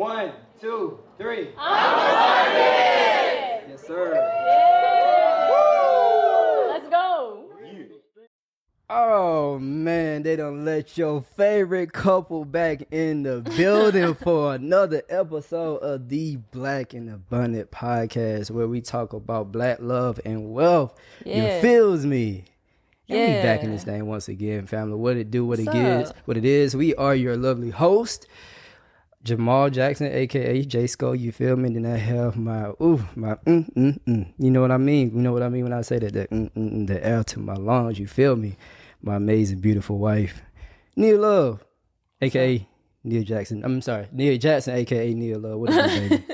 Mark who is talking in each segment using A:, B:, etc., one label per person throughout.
A: 1, 2, 3.
B: I'm it.
A: Yes, sir.
B: Yeah. Let's go.
A: Oh man, they done let your favorite couple back in the building for another episode of the Black and Abundant podcast, where we talk about black love and wealth.
B: Yeah.
A: You feels me? And we
B: Yeah.
A: back in this thing once again, family. What it do, what
B: What's
A: it is,
B: up?
A: what it is. We are your lovely host, Jamal Jackson, aka J Skull. You feel me? Then I have my You know what I mean? You know what I mean when I say that the L to my lungs. You feel me? My amazing, beautiful wife, Nia Love, aka Nia Jackson. I'm sorry, Nia Jackson, aka Nia Love. What is it, baby?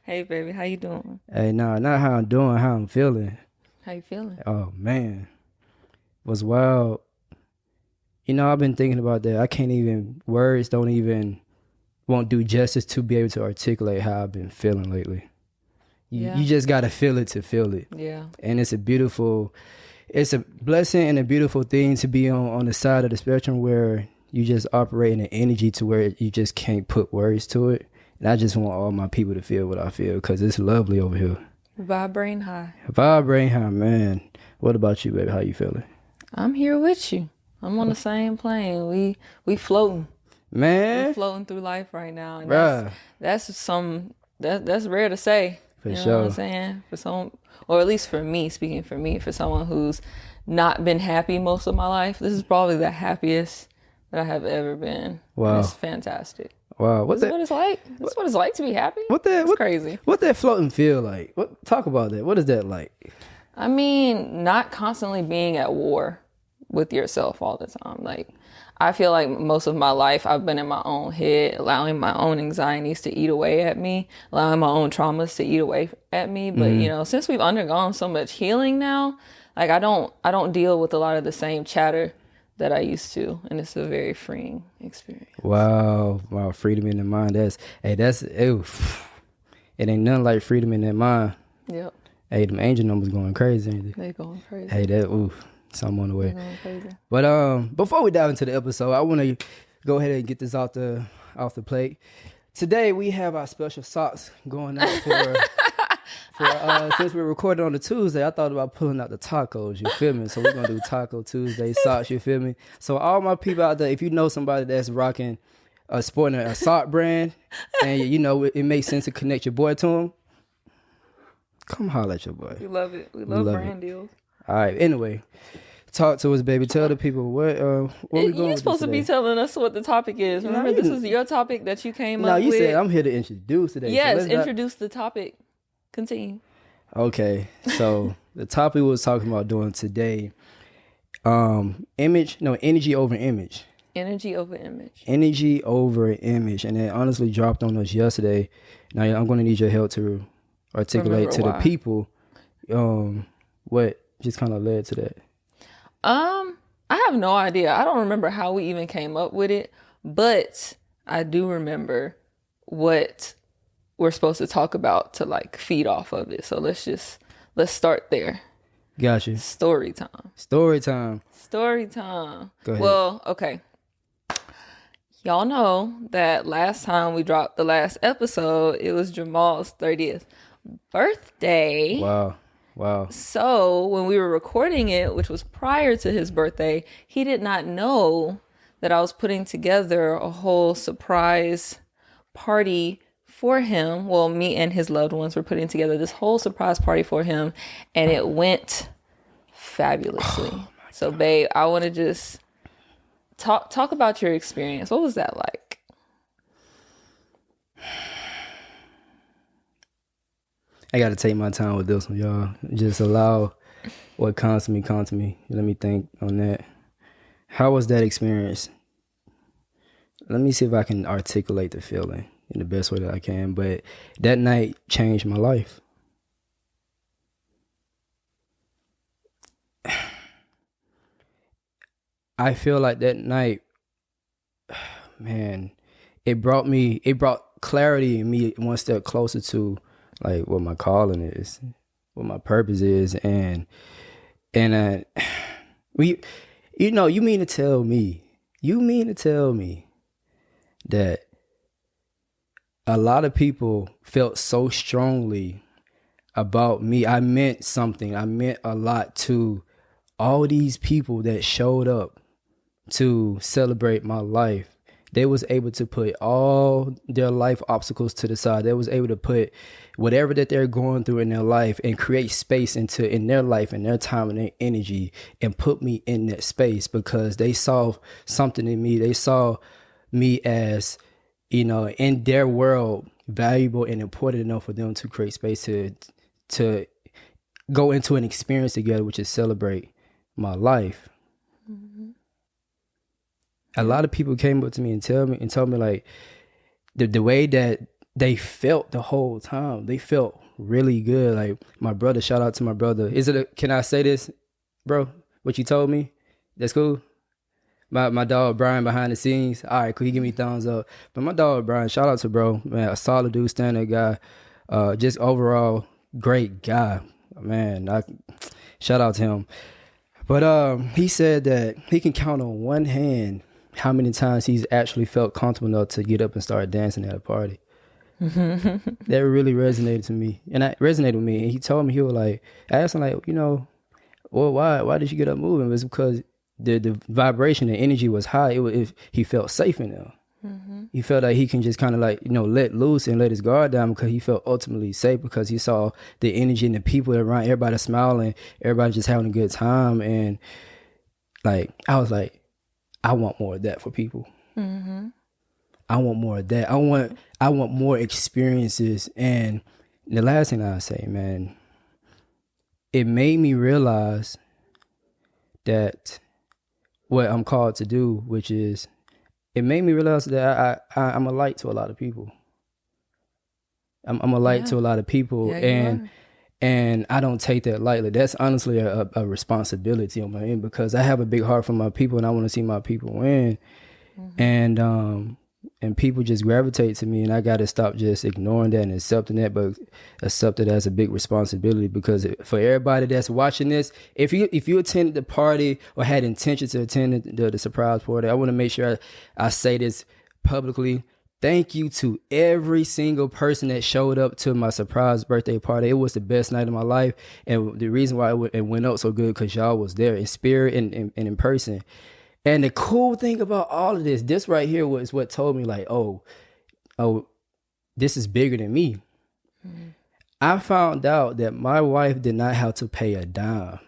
B: Hey, baby, how you doing?
A: Hey, nah, not how I'm doing, how I'm feeling.
B: How you feeling?
A: Oh man, was wild. You know, I've been thinking about that. I can't even, words won't do justice to be able to articulate how I've been feeling lately. You just gotta feel it to feel it.
B: Yeah.
A: And it's a blessing and a beautiful thing to be on the side of the spectrum where you just operate in an energy to where you just can't put words to it. And I just want all my people to feel what I feel, because it's lovely over here.
B: Vibrating high.
A: Vibrating high, man. What about you, baby? How you feeling?
B: I'm here with you. I'm on the same plane. We floating.
A: Man.
B: We're floating through life right now. And
A: Bruh.
B: that's rare to say.
A: For
B: you
A: sure.
B: know what I'm saying? For some, or at least for me, speaking for me, for someone who's not been happy most of my life, this is probably the happiest that I have ever been.
A: Wow.
B: It's fantastic.
A: Wow.
B: This is what it's like. This is what it's like to be happy. It's crazy.
A: What that floating feel like? Talk about that. What is that like?
B: I mean, not constantly being at war with yourself all the time. Like, I feel like most of my life I've been in my own head, allowing my own anxieties to eat away at me, allowing my own traumas to eat away at me. But you know, since we've undergone so much healing now, like I don't deal with a lot of the same chatter that I used to, and it's a very freeing experience.
A: Wow, freedom in the mind. It ain't nothing like freedom in that mind.
B: Yep.
A: Hey, them angel numbers going crazy, ain't they?
B: They going crazy.
A: Hey, something on the way.
B: They going crazy.
A: But before we dive into the episode, I want to go ahead and get this off the plate. Today we have our special socks going out for since we're recording on the Tuesday. I thought about pulling out the tacos. You feel me? So we're gonna do Taco Tuesday socks. You feel me? So all my people out there, if you know somebody that's rocking, sporting a sock brand, and you know it makes sense to connect your boy to him, come holler at your boy.
B: We love it. We love brand deals.
A: All right. Anyway, talk to us, baby. Tell the people what we going with.
B: You're supposed to be telling us what the topic is. Remember, this is your topic that you came up with.
A: No, you said I'm here to introduce today.
B: Yes, so introduce the topic. Continue.
A: Okay, so the topic we was talking about doing today, energy over image.
B: Energy over image.
A: Energy over image, and it honestly dropped on us yesterday. Now I'm going to need your help to articulate to the people what just kind of led to that.
B: I have no idea. I don't remember how we even came up with it, but I do remember what we're supposed to talk about to like feed off of it. So let's start there.
A: Gotcha.
B: Story time.
A: Go ahead.
B: Well, okay. Y'all know that last time we dropped the last episode, it was Jamal's 30th birthday.
A: Wow.
B: So when we were recording it, which was prior to his birthday, he did not know that I was putting together a whole surprise party for him. Well, me and his loved ones were putting together this whole surprise party for him, and it went fabulously. So, babe, I want to just talk about your experience. What was that like?
A: I got to take my time with this one, y'all. Just allow what comes to me. Let me think on that. How was that experience? Let me see if I can articulate the feeling in the best way that I can. But that night changed my life. I feel like that night, man, it brought clarity in me one step closer to like what my calling is, what my purpose is, and you mean to tell me that a lot of people felt so strongly about me. I meant something. I meant a lot to all these people that showed up to celebrate my life. They was able to put all their life obstacles to the side. They was able to put whatever that they're going through in their life and create space in their life and their time and their energy and put me in that space because they saw something in me. They saw me as, in their world, valuable and important enough for them to create space to go into an experience together, which is celebrate my life. Mm-hmm. A lot of people came up to me and told me like the way that they felt the whole time. They felt really good. Like my brother, shout out to my brother. Can I say this, bro? What you told me? That's cool. My dog Brian behind the scenes. All right, cool. He give me thumbs up. But my dog Brian, shout out to bro, man, a solid dude, stand-up guy. Just overall great guy, man. Shout out to him. But he said that he can count on one hand how many times he's actually felt comfortable enough to get up and start dancing at a party. That really resonated to me, and that resonated with me. And he told me, he was like, I asked him like, well, why did you get up moving? It was because the vibration, the energy was high. He felt safe in there. Mm-hmm. He felt like he can just kind of like, let loose and let his guard down because he felt ultimately safe because he saw the energy and the people around, everybody smiling, everybody just having a good time. And like, I was like, I want more of that for people. Mm-hmm. I want more of that. I want more experiences. And the last thing I say, man, it made me realize that what I'm called to do, which is, it made me realize that I'm a light to a lot of people. I'm a light to a lot of people, and I don't take that lightly. That's honestly a responsibility on my end because I have a big heart for my people, and I want to see my people win. Mm-hmm. And people just gravitate to me, and I got to stop just ignoring that and accepting that, but accept it as a big responsibility because for everybody that's watching this, if you attended the party or had intention to attend the surprise party, I want to make sure I say this publicly. Thank you to every single person that showed up to my surprise birthday party. It was the best night of my life, and the reason why it went up so good because y'all was there in spirit and in person. And the cool thing about all of this right here was what told me like, oh, this is bigger than me. Mm-hmm. I found out that my wife did not have to pay a dime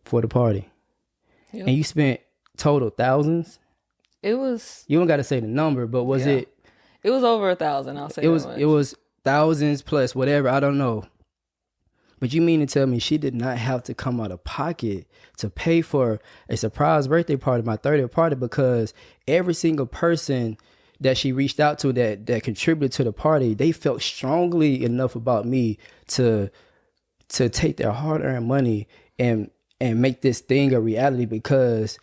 A: for the party. Yep. And you spent total thousands.
B: It was.
A: You don't got to say the number, but was it?
B: It was over 1,000. I'll say
A: it was. It was thousands plus whatever. I don't know. But you mean to tell me she did not have to come out of pocket to pay for a surprise birthday party, my 30th party, because every single person that she reached out to that contributed to the party, they felt strongly enough about me to take their hard-earned money and make this thing a reality because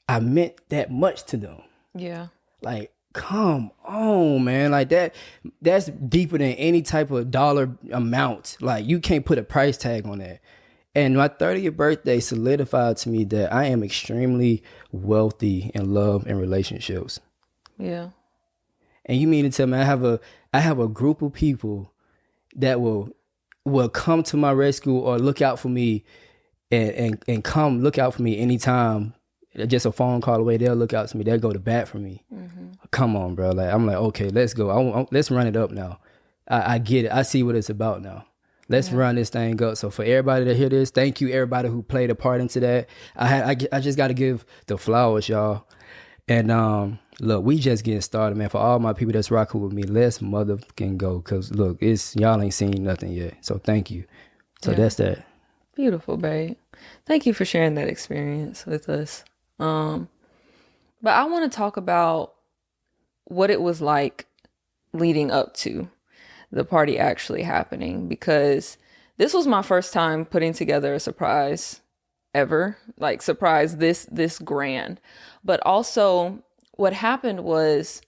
A: I meant that much to them. Yeah. Like, come on, man. Like that's deeper than any type of dollar amount. Like you can't put a price tag on that. And my 30th birthday solidified to me that I am extremely wealthy in love and relationships. Yeah. And you mean to tell me I have a group of people that will come to my rescue or look out for me and come look out for me anytime. Just a phone call away, they'll look out to me. They'll go to bat for me. Mm-hmm. Come on, bro. Like I'm like, okay, let's go. Let's run it up now. I get it. I see what it's about now. Let's run this thing up. So for everybody to hear this, thank you everybody who played a part into that. I just got to give the flowers, y'all. And look, we just getting started, man. For all my people that's rocking with me, let's motherfucking go. Cause look, y'all ain't seen nothing yet. So thank you. So that's that.
B: Beautiful, babe. Thank you for sharing that experience with us. But I want to talk about what it was like leading up to the party actually happening, because this was my first time putting together a surprise ever, like surprise this grand. But also what happened was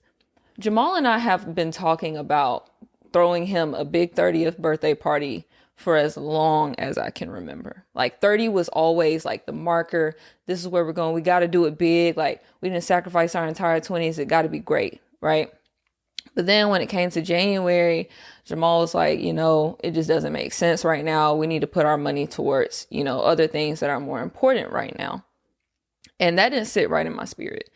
B: Jamal and I have been talking about throwing him a big 30th birthday party for as long as I can remember. Like 30 was always like the marker. This is where we're going. We got to do it big. Like we didn't sacrifice our entire 20s. It got to be great, right? But then when it came to January, Jamal was like, it just doesn't make sense right now. We need to put our money towards, other things that are more important right now. And that didn't sit right in my spirit,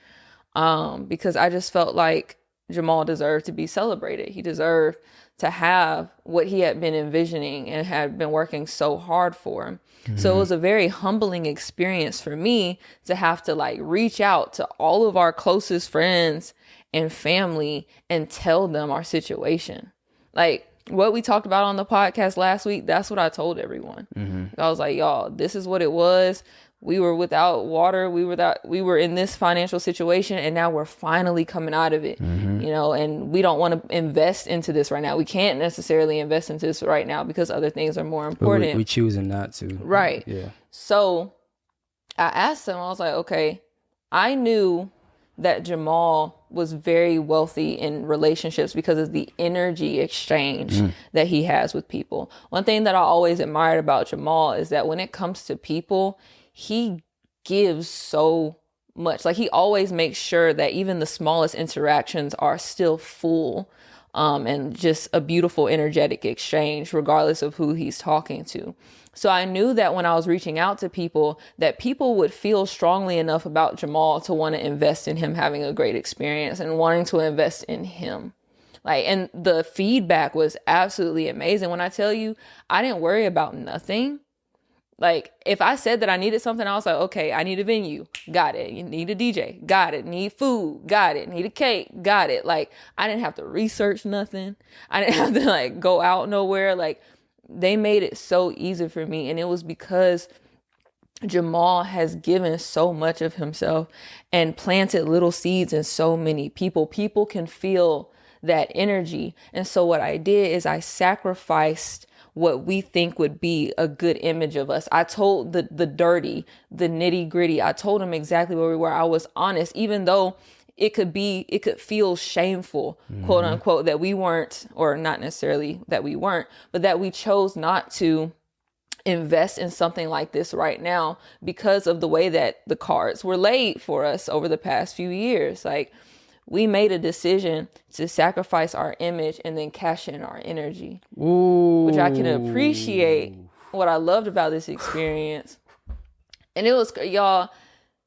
B: because I just felt like Jamal deserved to be celebrated. He deserved to have what he had been envisioning and had been working so hard for. So it was a very humbling experience for me to have to like reach out to all of our closest friends and family and tell them our situation. Like what we talked about on the podcast last week, that's what I told everyone. I was like, y'all, this is what it was. We were without water. We were in this financial situation, and now we're finally coming out of it, and we don't want to invest into this right now. We can't necessarily invest into this right now because other things are more important.
A: We choosing not to.
B: Right.
A: Yeah.
B: So I asked him, I was like, okay, I knew that Jamal was very wealthy in relationships because of the energy exchange that he has with people. One thing that I always admired about Jamal is that when it comes to people, he gives so much. Like he always makes sure that even the smallest interactions are still full, and just a beautiful energetic exchange, regardless of who he's talking to. So I knew that when I was reaching out to people, that people would feel strongly enough about Jamal to want to invest in him having a great experience and wanting to invest in him. And the feedback was absolutely amazing. When I tell you, I didn't worry about nothing. Like if I said that I needed something, I was like, okay, I need a venue. Got it. You need a DJ. Got it. Need food. Got it. Need a cake. Got it. Like I didn't have to research nothing. I didn't have to like go out nowhere. Like they made it so easy for me. And it was because Jamal has given so much of himself and planted little seeds in so many people. People can feel that energy. And so what I did is I sacrificed what we think would be a good image of us. I told the dirty, the nitty gritty. I told him exactly where we were. I was honest, even though it could feel shameful, quote unquote, that we weren't, or not necessarily that we weren't, but that we chose not to invest in something like this right now because of the way that the cards were laid for us over the past few years. Like we made a decision to sacrifice our image and then cash in our energy, which I can appreciate. What I loved about this experience. And it was, y'all,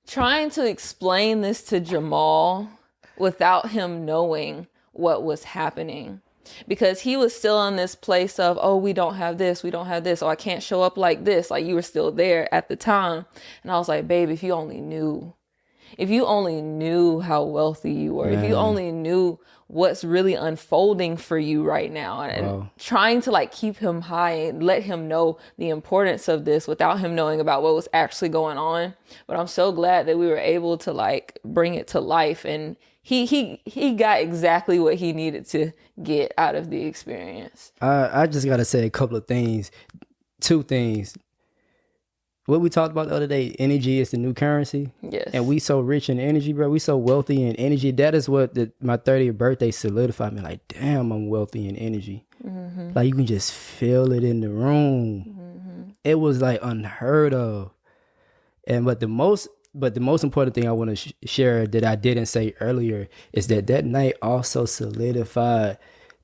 B: trying to explain this to Jamal without him knowing what was happening, because he was still in this place of, oh, we don't have this. Oh, I can't show up like this. Like you were still there at the time. And I was like, babe, if you only knew how wealthy you were, if you only knew what's really unfolding for you right now, and trying to like keep him high and let him know the importance of this without him knowing about what was actually going on. But I'm so glad that we were able to like bring it to life, and he got exactly what he needed to get out of the experience.
A: I just got to say a couple of things, two things. What we talked about the other day, energy is the new currency.
B: Yes.
A: And we so rich in energy, bro. We so wealthy in energy. That is what my 30th birthday solidified me. Like, damn, I'm wealthy in energy. Like, you can just feel it in the room. It was like unheard of. But the most important thing I want to share that I didn't say earlier is that night also solidified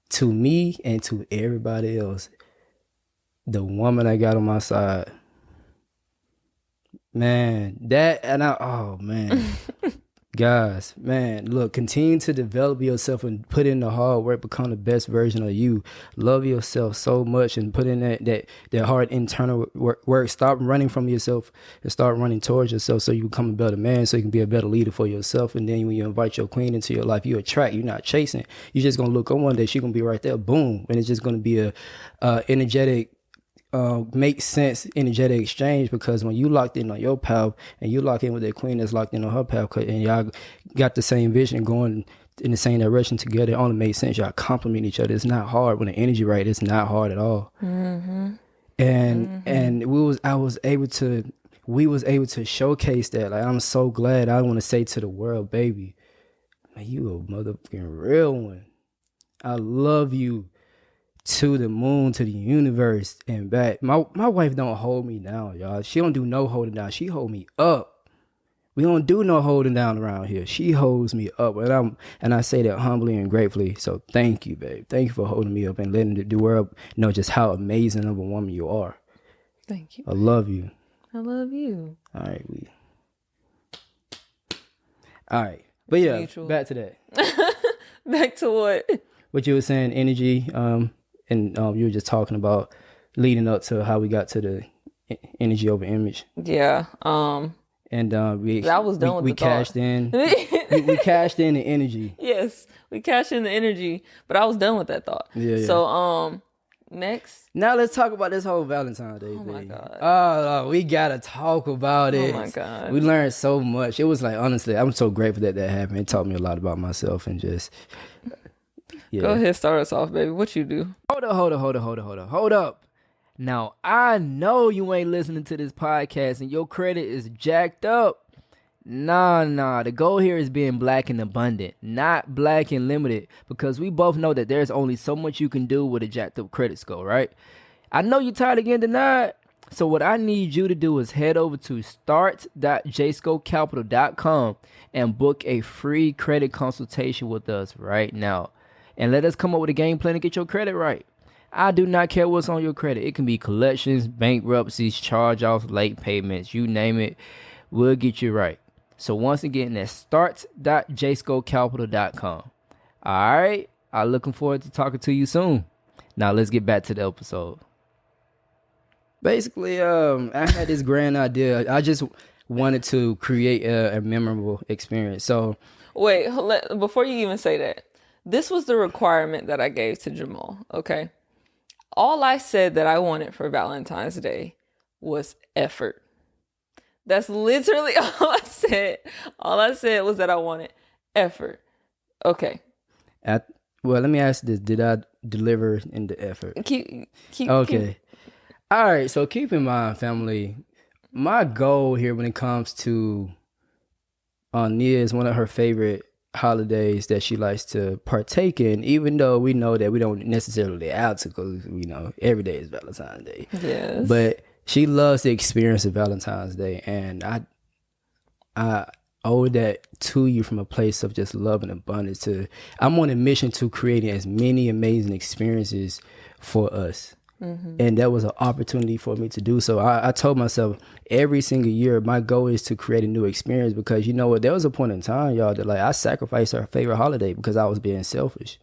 A: to me and to everybody else the woman I got on my side. Man, guys, man, look, continue to develop yourself and put in the hard work, become the best version of you. Love yourself so much and put in that hard internal work. Stop running from yourself and start running towards yourself so you become a better man, so you can be a better leader for yourself. And then when you invite your queen into your life, you attract, you're not chasing. You're just going to look on one day, she's going to be right there, boom. And it's just going to be a energetic, make sense energetic exchange, because when you locked in on your path and you lock in with that queen that's locked in on her path, and y'all got the same vision going in the same direction together, it only makes sense. Y'all complement each other. It's not hard when the energy right. It's not hard at all. And we was able to showcase that. Like, I'm so glad. I want to say to the world, baby, man, you a motherfucking real one. I love you to the moon, to the universe, and back. My wife don't hold me down, y'all. She don't do no holding down. She hold me up. We don't do no holding down around here. She holds me up, and I say that humbly and gratefully. So thank you, babe. Thank you for holding me up and letting the world know just how amazing of a woman you are.
B: Thank you.
A: I love you.
B: I love you.
A: All right. But yeah,
B: Mutual.
A: back to that.
B: Back to what?
A: What you were saying, energy, and you were just talking about leading up to how we got to the energy over image.
B: Yeah.
A: And I was
B: done with
A: we
B: the
A: cashed
B: thought.
A: in. we cashed in the energy.
B: Yes, we cashed in the energy, but I was done with that thought.
A: Yeah.
B: So next.
A: Now let's talk about this whole Valentine's Day thing.
B: My God.
A: Oh, we gotta talk about it.
B: Oh my God.
A: We learned so much. It was like, honestly, I'm so grateful that happened. It taught me a lot about myself and just. Yeah.
B: Go ahead, start us off, baby. What you do?
A: Hold up. Now, I know you ain't listening to this podcast and your credit is jacked up. Nah. The goal here is being black and abundant, not black and limited, because we both know that there's only so much you can do with a jacked up credit score, right? I know you're tired of getting denied. So what I need you to do is head over to start.jscocapital.com and book a free credit consultation with us right now. And let us come up with a game plan to get your credit right. I do not care what's on your credit. It can be collections, bankruptcies, charge-offs, late payments, you name it. We'll get you right. So once again, that's starts.jscocapital.com. All right. I'm looking forward to talking to you soon. Now let's get back to the episode. Basically, I had this grand idea. I just wanted to create a memorable experience. So
B: wait, before you even say that, this was the requirement that I gave to Jamal, okay? All I said that I wanted for Valentine's Day was effort. That's literally all I said. All I said was that I wanted effort. Okay.
A: Well, let me ask this. Did I deliver in the effort?
B: Keep
A: Okay. All right. So keep in mind, family, my goal here when it comes to Nia is one of her favorite holidays that she likes to partake in, even though we know that we don't necessarily have to, because every day is Valentine's Day.
B: Yes.
A: But she loves the experience of Valentine's Day, and I owe that to you from a place of just love and abundance. I'm on a mission to creating as many amazing experiences for us. Mm-hmm. And that was an opportunity for me to do so. I told myself every single year my goal is to create a new experience, because you know what, there was a point in time, y'all, that I sacrificed our favorite holiday because I was being selfish.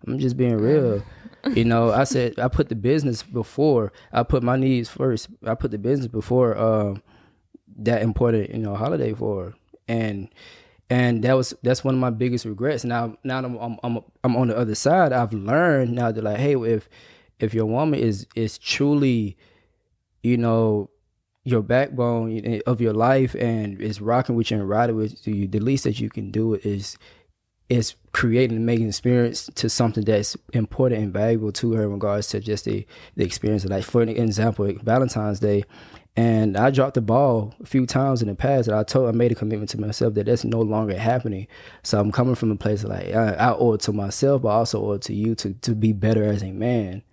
A: I'm just being real. I said I put the business before, I put my needs first. I put the business before that important holiday for her. And that's one of my biggest regrets. Now I'm on the other side. I've learned now that hey, if your woman is truly, your backbone of your life and is rocking with you and riding with you, the least that you can do is create an amazing experience to something that's important and valuable to her in regards to just the experience of life. For an example, Valentine's Day, and I dropped the ball a few times in the past, and I made a commitment to myself that that's no longer happening. So I'm coming from a place of I owe it to myself, but I also owe it to you to be better as a man.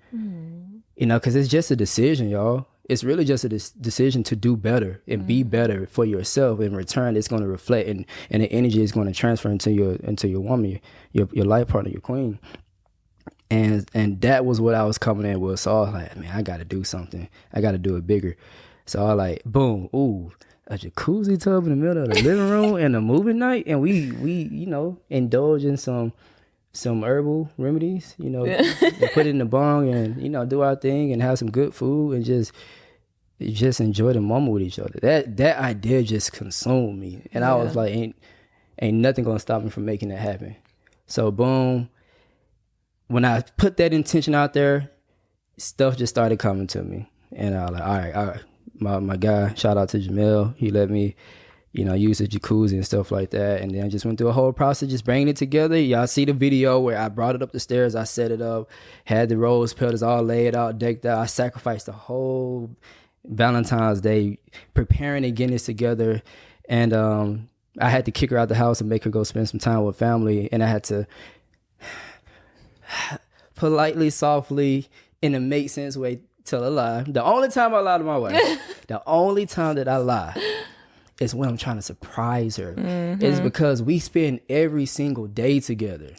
A: Because it's just a decision, y'all. It's really just a decision to do better and be better for yourself. In return, it's going to reflect, and the energy is going to transfer into your woman, your life partner, your queen. And that was what I was coming in with. So I was like, man, I got to do something. I got to do it bigger. So I boom, a jacuzzi tub in the middle of the living room and a movie night, and we indulge in some herbal remedies, and put it in the bong and do our thing and have some good food and just enjoy the moment with each other. That idea just consumed me, and I was like, ain't nothing gonna stop me from making that happen. So boom, when I put that intention out there, stuff just started coming to me, and I was like, all right. My guy, shout out to Jamal, he let me use the jacuzzi and stuff like that. And then I just went through a whole process, just bringing it together. Y'all see the video where I brought it up the stairs, I set it up, had the rose petals all laid out, decked out. I sacrificed the whole Valentine's Day preparing and getting this together. And I had to kick her out the house and make her go spend some time with family. And I had to politely, softly, in a make sense way, tell a lie. The only time I lie to my wife, the only time that I lie, it's when I'm trying to surprise her. It's because we spend every single day together.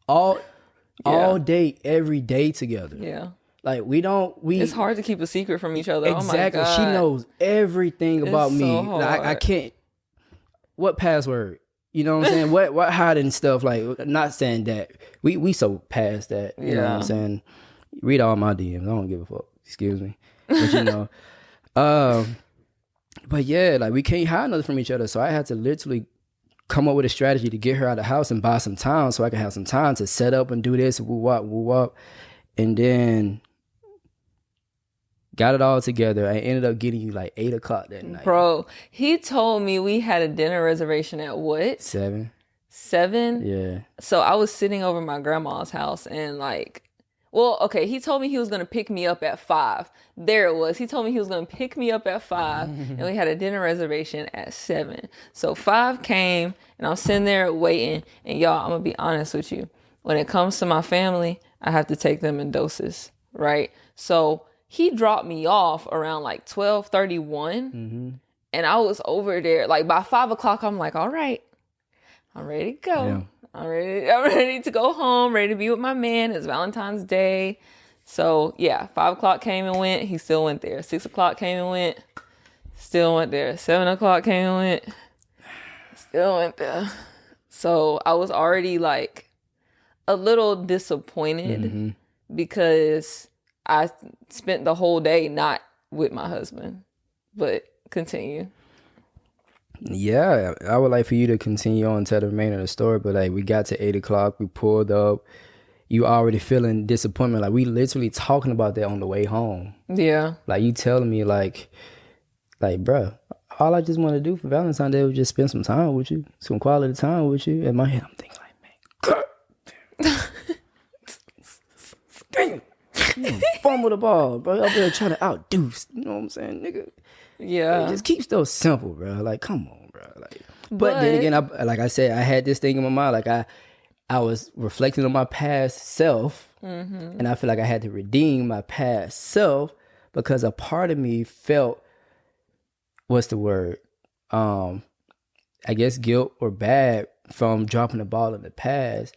A: all day, every day together.
B: Yeah.
A: Like
B: it's hard to keep a secret from each other.
A: Exactly.
B: Oh my God.
A: She knows everything about me.
B: So hard.
A: Like, I can't. What password? You know what I'm saying? What hiding stuff? Like, not saying that we so past that. You know what I'm saying? Read all my DMs. I don't give a fuck. Excuse me. But you know, but yeah, like we can't hide nothing from each other. So I had to literally come up with a strategy to get her out of the house and buy some time so I can have some time to set up and do this, woo wop, and then got it all together. I ended up getting you like 8 o'clock that night.
B: Bro, he told me we had a dinner reservation at what?
A: 7.
B: 7?
A: Yeah.
B: So I was sitting over my grandma's house and like, well, okay, he told me he was going to pick me up at 5. There it was. He told me he was going to pick me up at 5 and we had a dinner reservation at 7. So 5 came and I'm sitting there waiting. And y'all, I'm going to be honest with you. When it comes to my family, I have to take them in doses, right? So he dropped me off around like 12:31 and I was over there. Like by 5 o'clock, I'm like, all right, I'm ready to go. Yeah. I'm ready to go home, ready to be with my man. It's Valentine's Day. So yeah, 5 o'clock came and went. He still went there. 6 o'clock came and went. Still went there. 7 o'clock came and went. Still went there. So I was already like a little disappointed because I spent the whole day not with my husband. But continue.
A: Yeah, I would like for you to continue on to the remainder of the story, but like we got to 8 o'clock, we pulled up, you already feeling disappointment. Like we literally talking about that on the way home. Yeah. Like you telling me like bruh, all I just want to do for Valentine's Day was just spend some time with you, some quality time with you. In my head, I'm thinking like, man, damn, you fumble the ball, bro. Up there trying to outdo, you know what I'm saying, nigga? Yeah. Just keep stuff simple, bro. Like, come on, bro. Like, but then again, like I said, I had this thing in my mind. Like I was reflecting on my past self, and I feel like I had to redeem my past self because a part of me felt, what's the word? I guess guilt or bad from dropping the ball in the past.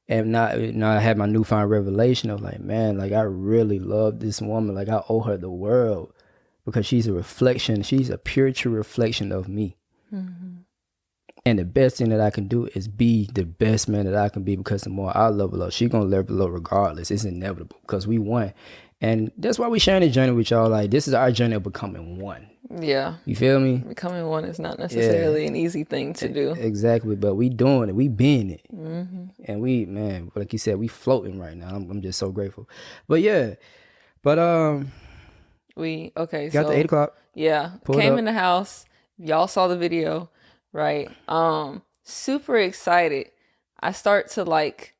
A: And not, you know, I had my newfound revelation of like, man, like I really love this woman. Like I owe her the world. Because she's a reflection, she's a pure, true reflection of me. And the best thing that I can do is be the best man that I can be, because the more I level up, she's going to level up regardless. It's inevitable because we won. And that's why we sharing the journey with y'all. Like, this is our journey of becoming one. Yeah. You feel me?
B: Becoming one is not necessarily an easy thing to do.
A: Exactly. But we doing it. We being it. And we, man, like you said, we floating right now. I'm just so grateful. But yeah. But,
B: got
A: the 8 o'clock.
B: Yeah. Came in the house. Y'all saw the video, right? Super excited. I start to like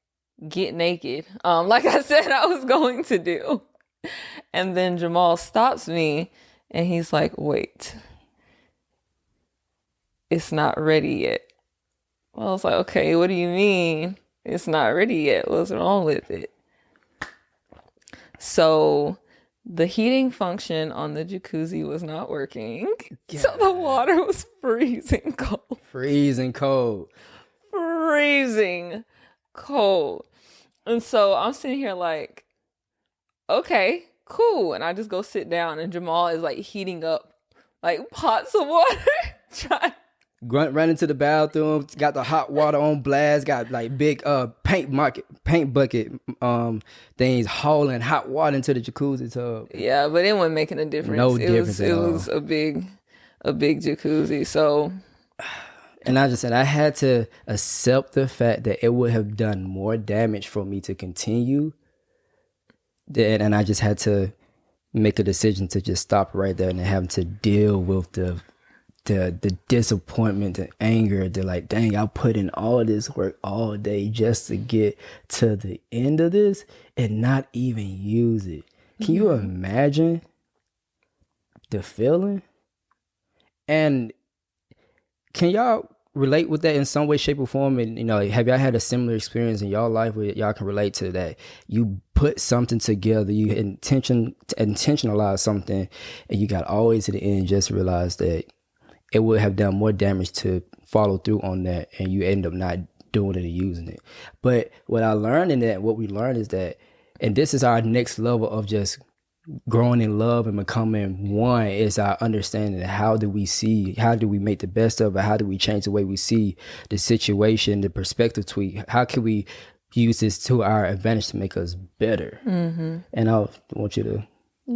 B: get naked. Like I said I was going to do. And then Jamal stops me and he's like, wait, it's not ready yet. Well, I was like, okay, what do you mean it's not ready yet? What's wrong with it? So the heating function on the jacuzzi was not working. Yeah. So the water was freezing cold. Freezing cold. And so I'm sitting here like, okay, cool. And I just go sit down and Jamal is like heating up like pots of water.
A: Grunt ran into the bathroom, got the hot water on blast, got like big paint bucket things hauling hot water into the jacuzzi tub.
B: Yeah, but it wasn't making a difference.
A: No difference at all.
B: It was a big jacuzzi. So,
A: and I just said I had to accept the fact that it would have done more damage for me to continue. And I just had to make a decision to just stop right there and having to deal with the disappointment, the anger, the like, dang, I put in all this work all day just to get to the end of this and not even use it. Can you imagine the feeling? And can y'all relate with that in some way, shape, or form? And, you know, have y'all had a similar experience in y'all life where y'all can relate to that? You put something together, you intentionalize something, and you got always to the end just to realize that it would have done more damage to follow through on that, and you end up not doing it and using it. But what I learned in that, what we learned is that, and this is our next level of just growing in love and becoming one, is our understanding of how do we make the best of it, how do we change the way we see the situation, the perspective tweak, how can we use this to our advantage to make us better. And I want you to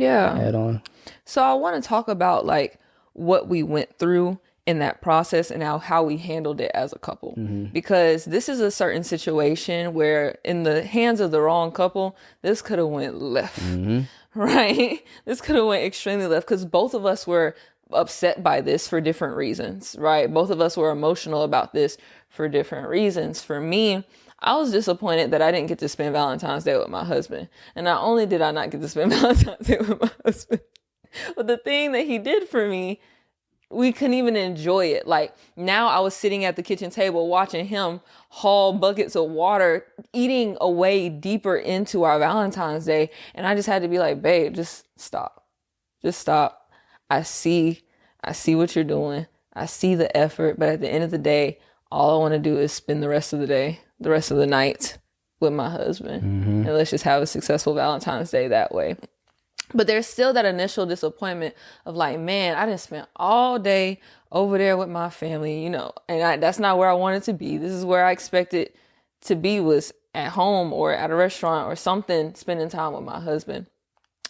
A: add on.
B: So I want to talk about like what we went through in that process and how we handled it as a couple, because this is a certain situation where in the hands of the wrong couple, this could have went left, right? This could have went extremely left because both of us were upset by this for different reasons, right? Both of us were emotional about this for different reasons. For me, I was disappointed that I didn't get to spend Valentine's Day with my husband. And not only did I not get to spend Valentine's Day with my husband, but the thing that he did for me, we couldn't even enjoy it. Like now I was sitting at the kitchen table watching him haul buckets of water, eating away deeper into our Valentine's Day. And I just had to be like, babe, just stop. Just stop. I see what you're doing. I see the effort. But at the end of the day, all I want to do is spend the rest of the day, the rest of the night with my husband. And let's just have a successful Valentine's Day that way. But there's still that initial disappointment of like, man, I didn't spend all day over there with my family, and that's not where I wanted to be. This is where I expected to be, was at home or at a restaurant or something, spending time with my husband.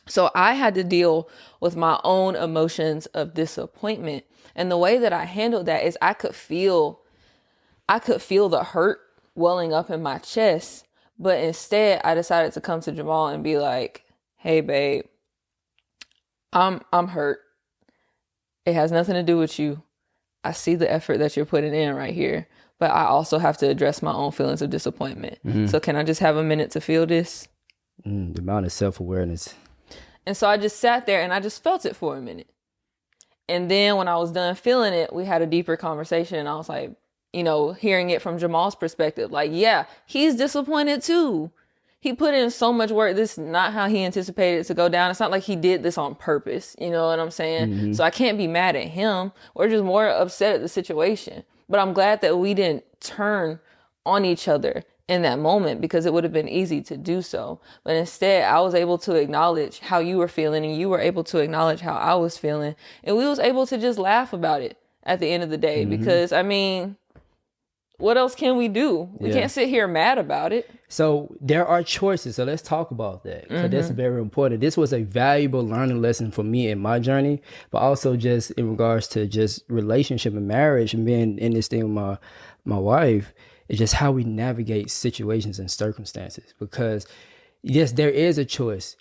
B: So I had to deal with my own emotions of disappointment. And the way that I handled that is I could feel the hurt welling up in my chest. But instead, I decided to come to Jamal and be like, hey, babe, I'm hurt. It has nothing to do with you. I see the effort that you're putting in right here, but I also have to address my own feelings of disappointment. So can I just have a minute to feel this?
A: The amount of self-awareness.
B: And so I just sat there and I just felt it for a minute. And then when I was done feeling it, we had a deeper conversation, and I was like, hearing it from Jamal's perspective, like, yeah, he's disappointed too. He put in so much work. This is not how he anticipated it to go down. It's not like he did this on purpose. You know what I'm saying? So I can't be mad at him. We're just more upset at the situation. But I'm glad that we didn't turn on each other in that moment, because it would have been easy to do so. But instead, I was able to acknowledge how you were feeling, and you were able to acknowledge how I was feeling. And we was able to just laugh about it at the end of the day, because what else can we do? We can't sit here mad about it.
A: So there are choices. So let's talk about that, because that's very important. This was a valuable learning lesson for me in my journey, but also just in regards to just relationship and marriage and being in this thing with my wife. It's just how we navigate situations and circumstances, because yes, there is a choice.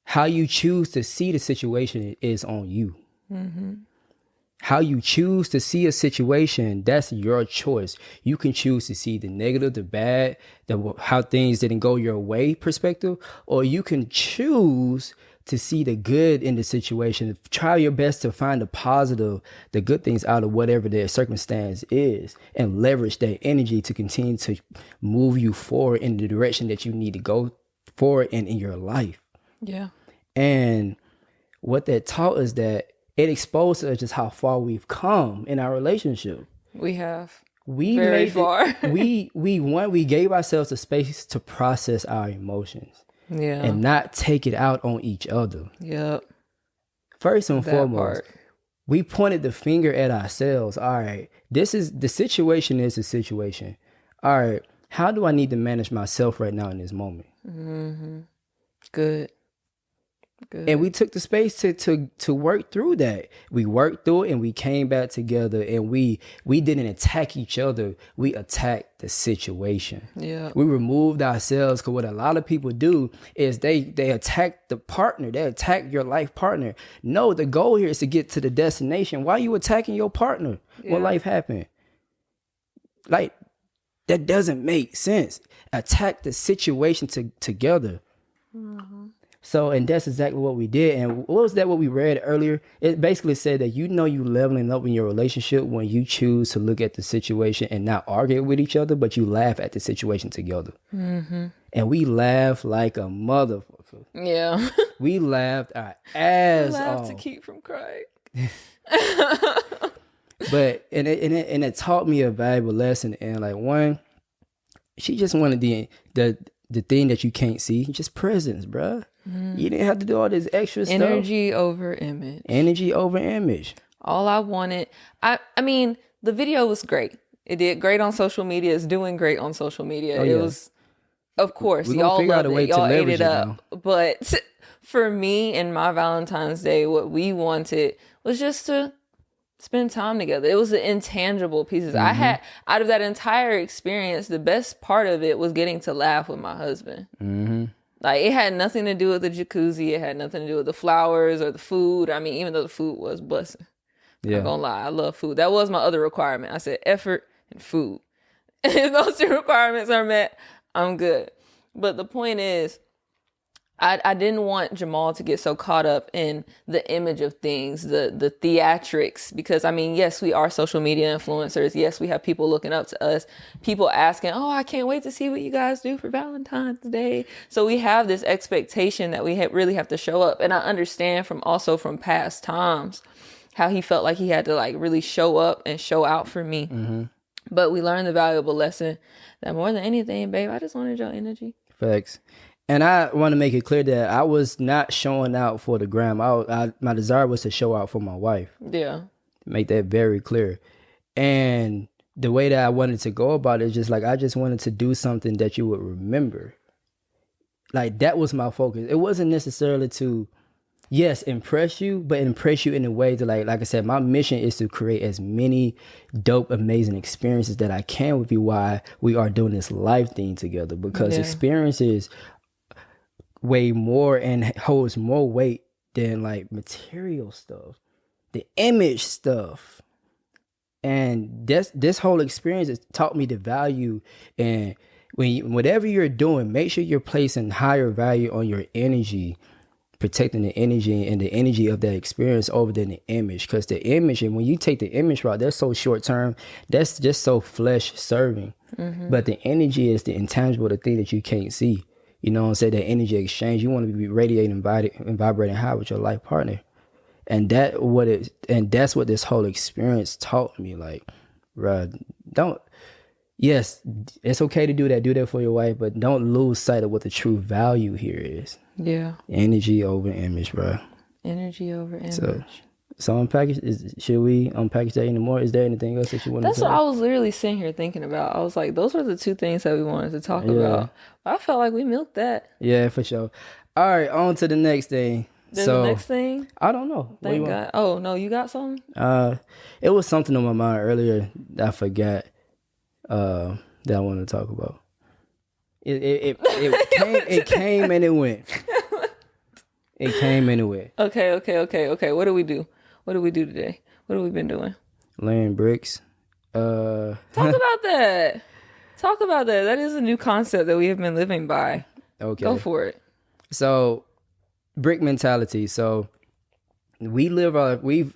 A: How you choose to see the situation is on you. How you choose to see a situation, that's your choice. You can choose to see the negative, the bad, how things didn't go your way perspective, or you can choose to see the good in the situation. Try your best to find the positive, the good things out of whatever the circumstance is, and leverage that energy to continue to move you forward in the direction that you need to go forward in your life. Yeah. And what that taught us, that it exposed us just how far we've come in our relationship.
B: We have.
A: We
B: very
A: made
B: far.
A: We gave ourselves the space to process our emotions. Yeah. And not take it out on each other. Yep. First and foremost, we pointed the finger at ourselves. All right, the situation is a situation. All right, how do I need to manage myself right now in this moment? Good. And we took the space to work through that. We worked through it, and we came back together, and we didn't attack each other. We attacked the situation. Yeah. We removed ourselves, because what a lot of people do is they attack the partner. They attack your life partner. No, the goal here is to get to the destination. Why are you attacking your partner when life happened? Like, that doesn't make sense. Attack the situation together. So, and that's exactly what we did. And what was that, what we read earlier? It basically said that you leveling up in your relationship when you choose to look at the situation and not argue with each other, but you laugh at the situation together. And we laughed like a motherfucker. Yeah. We laughed our ass off.
B: To keep from crying.
A: But and it taught me a valuable lesson. And like one, she just wanted the thing that you can't see, just presence, bruh. You didn't have to do all this extra stuff.
B: Energy over image.
A: Energy over image.
B: All I wanted. I mean, the video was great. It did great on social media. It's doing great on social media. It was, of course, y'all loved it. Y'all ate it up. But for me and my Valentine's Day, what we wanted was just to spend time together. It was the intangible pieces. I had, out of that entire experience, the best part of it was getting to laugh with my husband. Like, it had nothing to do with the jacuzzi. It had nothing to do with the flowers or the food. I mean, even though the food was busting. Yeah. I'm not gonna lie, I love food. That was my other requirement. I said effort and food. If those two requirements are met, I'm good. But the point is, I didn't want Jamal to get so caught up in the image of things, the theatrics, because I mean, yes, we are social media influencers. Yes, we have people looking up to us, people asking, oh, I can't wait to see what you guys do for Valentine's Day. So we have this expectation that we really have to show up. And I understand from past times how he felt like he had to like really show up and show out for me. But we learned the valuable lesson that more than anything, babe, I just wanted your energy.
A: Facts. And I want to make it clear that I was not showing out for the gram. My desire was to show out for my wife.
B: Yeah.
A: Make that very clear. And the way that I wanted to go about it is just like, I just wanted to do something that you would remember. Like, that was my focus. It wasn't necessarily to, yes, impress you, but impress you in a way to like I said, my mission is to create as many dope, amazing experiences that I can with you while we are doing this life thing together, because experiences way more and holds more weight than like material stuff, the image stuff. And this whole experience has taught me the value. And whatever you're doing, make sure you're placing higher value on your energy, protecting the energy and the energy of that experience over than the image. Because the image, and when you take the image route, that's so short term, that's just so flesh serving. But the energy is the intangible, the thing that you can't see. You know what I'm saying? That energy exchange, you want to be radiating and vibrating high with your life partner. And that's what this whole experience taught me. Like, bruh, yes, it's okay to do that for your wife, but don't lose sight of what the true value here is. Yeah. Energy over image, bruh.
B: Energy over image.
A: So should we unpackage that anymore? Is there anything else that you want to say?
B: That's what I was literally sitting here thinking about. I was like, those are the two things that we wanted to talk about. I felt like we milked that.
A: Yeah, for sure. All right, on to the next thing.
B: There's the next thing?
A: I don't know.
B: Thank God. Oh, no, you got something?
A: It was something on my mind earlier that I forgot that I wanted to talk about. It came and it went. It came and it went.
B: Okay. What do we do? What do we do today? What have we been doing?
A: Laying bricks.
B: Talk about that. That is a new concept that we have been living by. Okay. Go for it.
A: So, brick mentality. So, we've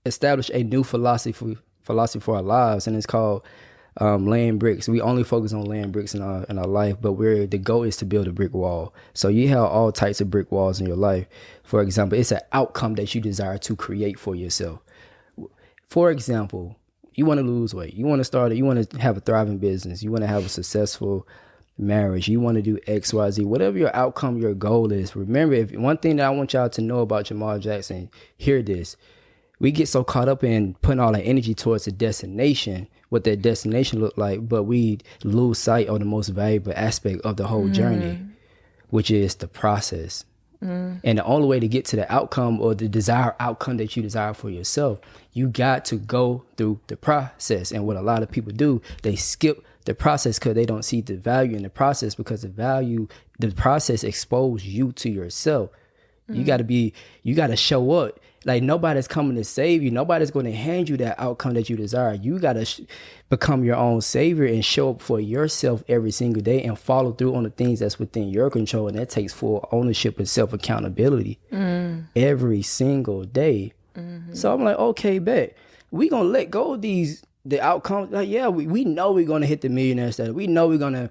A: established a new philosophy for our lives, and it's called laying bricks. We only focus on laying bricks in our life, but the goal is to build a brick wall. So you have all types of brick walls in your life. For example, it's an outcome that you desire to create for yourself. For example, you want to lose weight. You want to have a thriving business. You want to have a successful marriage. You want to do X, Y, Z. Whatever your outcome, your goal is. Remember, one thing that I want y'all to know about Jamal Jackson, hear this. We get so caught up in putting all our energy towards the destination, what that destination look like, but we lose sight of the most valuable aspect of the whole journey, which is the process. And the only way to get to the outcome or the desired outcome that you desire for yourself, you got to go through the process. And what a lot of people do, they skip the process because they don't see the value in the process, because the process exposes you to yourself. You got to show up. Like, nobody's coming to save you. Nobody's going to hand you that outcome that you desire. You got to become your own savior and show up for yourself every single day and follow through on the things that's within your control. And that takes full ownership and self-accountability every single day. So I'm like, okay, bet. We going to let go of the outcomes. Like, yeah, we know we're going to hit the millionaire status. We know we're going to